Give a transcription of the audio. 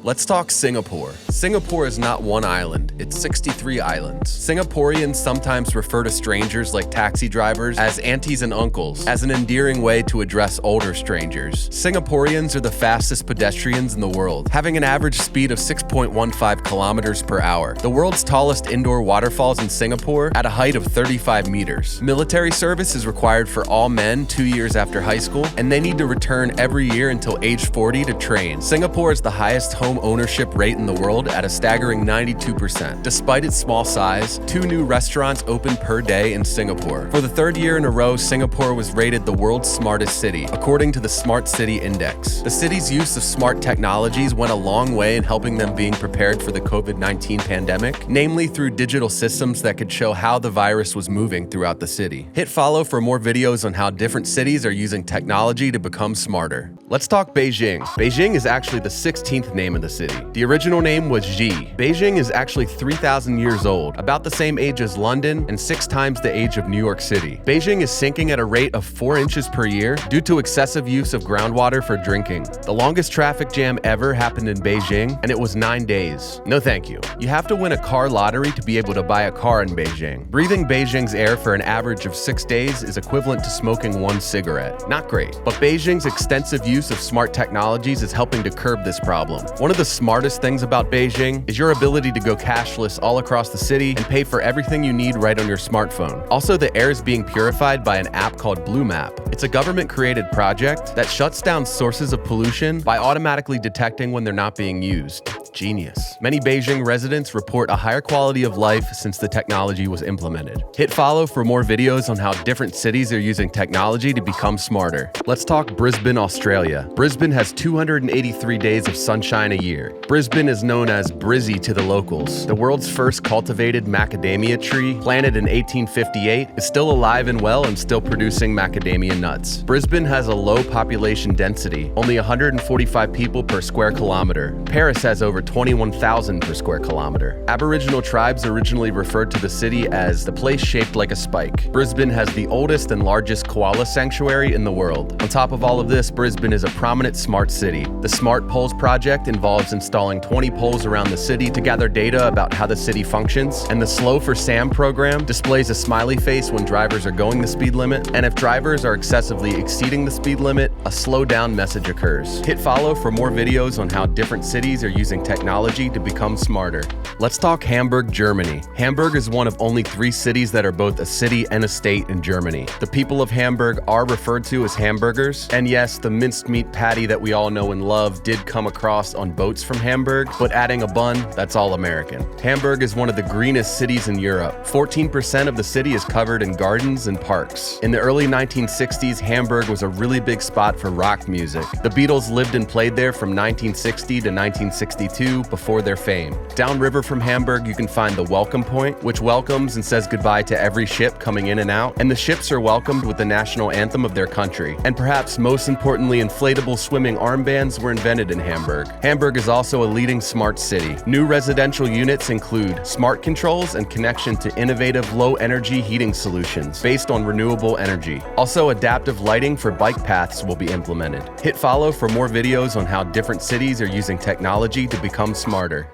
Let's talk Singapore. Singapore is not one island, it's 63 islands. Singaporeans sometimes refer to strangers like taxi drivers as aunties and uncles, as an endearing way to address older strangers. Singaporeans are the fastest pedestrians in the world, having an average speed of 6.15 kilometers per hour. The world's tallest indoor waterfalls in Singapore at a height of 35 meters. Military service is required for all men 2 years after high school, and they need to return every year until age 40 to train. Singapore is the highest home ownership rate in the world at a staggering 92%. Despite its small size, 2 new restaurants open per day in Singapore. For the third year in a row, Singapore was rated the world's smartest city, according to the Smart City Index. The city's use of smart technologies went a long way in helping them being prepared for the COVID-19 pandemic, namely through digital systems that could show how the virus was moving throughout the city. Hit follow for more videos on how different cities are using technology to become smarter. Let's talk Beijing. Beijing is actually the 16th name of the city. The original name was Xi. Beijing is actually 3,000 years old, about the same age as London and 6 times the age of New York City. Beijing is sinking at a rate of 4 inches per year due to excessive use of groundwater for drinking. The longest traffic jam ever happened in Beijing, and it was 9 days. No thank you. You have to win a car lottery to be able to buy a car in Beijing. Breathing Beijing's air for an average of 6 days is equivalent to smoking 1 cigarette. Not great. But Beijing's extensive use of smart technologies is helping to curb this problem. One of the smartest things about Beijing is your ability to go cashless all across the city and pay for everything you need right on your smartphone. Also, the air is being purified by an app called Blue Map. It's a government-created project that shuts down sources of pollution by automatically detecting when they're not being used. Genius. Many Beijing residents report a higher quality of life since the technology was implemented. Hit follow for more videos on how different cities are using technology to become smarter. Let's talk Brisbane, Australia. Brisbane has 283 days of sunshine a year. Brisbane is known as Brizzy to the locals. The world's first cultivated macadamia tree, planted in 1858, is still alive and well and still producing macadamia nuts. Brisbane has a low population density, only 145 people per square kilometer. Paris has over 21,000 per square kilometer. Aboriginal tribes originally referred to the city as the place shaped like a spike. Brisbane has the oldest and largest koala sanctuary in the world. On top of all of this, Brisbane is a prominent smart city. The Smart Poles project involves installing 20 poles around the city to gather data about how the city functions, and the Slow for Sam program displays a smiley face when drivers are going the speed limit, and if drivers are excessively exceeding the speed limit, a slow down message occurs. Hit follow for more videos on how different cities are using technology to become smarter. Let's talk Hamburg, Germany. Hamburg is one of only 3 cities that are both a city and a state in Germany. The people of Hamburg are referred to as hamburgers, and yes, the minced meat patty that we all know and love did come across on boats from Hamburg, but adding a bun, that's all American. Hamburg is one of the greenest cities in Europe. 14% of the city is covered in gardens and parks. In the early 1960s, Hamburg was a really big spot for rock music. The Beatles lived and played there from 1960 to 1962 before their fame. Downriver from Hamburg, you can find the Welcome Point, which welcomes and says goodbye to every ship coming in and out, and the ships are welcomed with the national anthem of their country. And perhaps most importantly, inflatable swimming armbands were invented in Hamburg. Hamburg is also a leading smart city. New residential units include smart controls and connection to innovative low-energy heating solutions based on renewable energy. Also, adaptive lighting for bike paths will be implemented. Hit follow for more videos on how different cities are using technology to become smarter.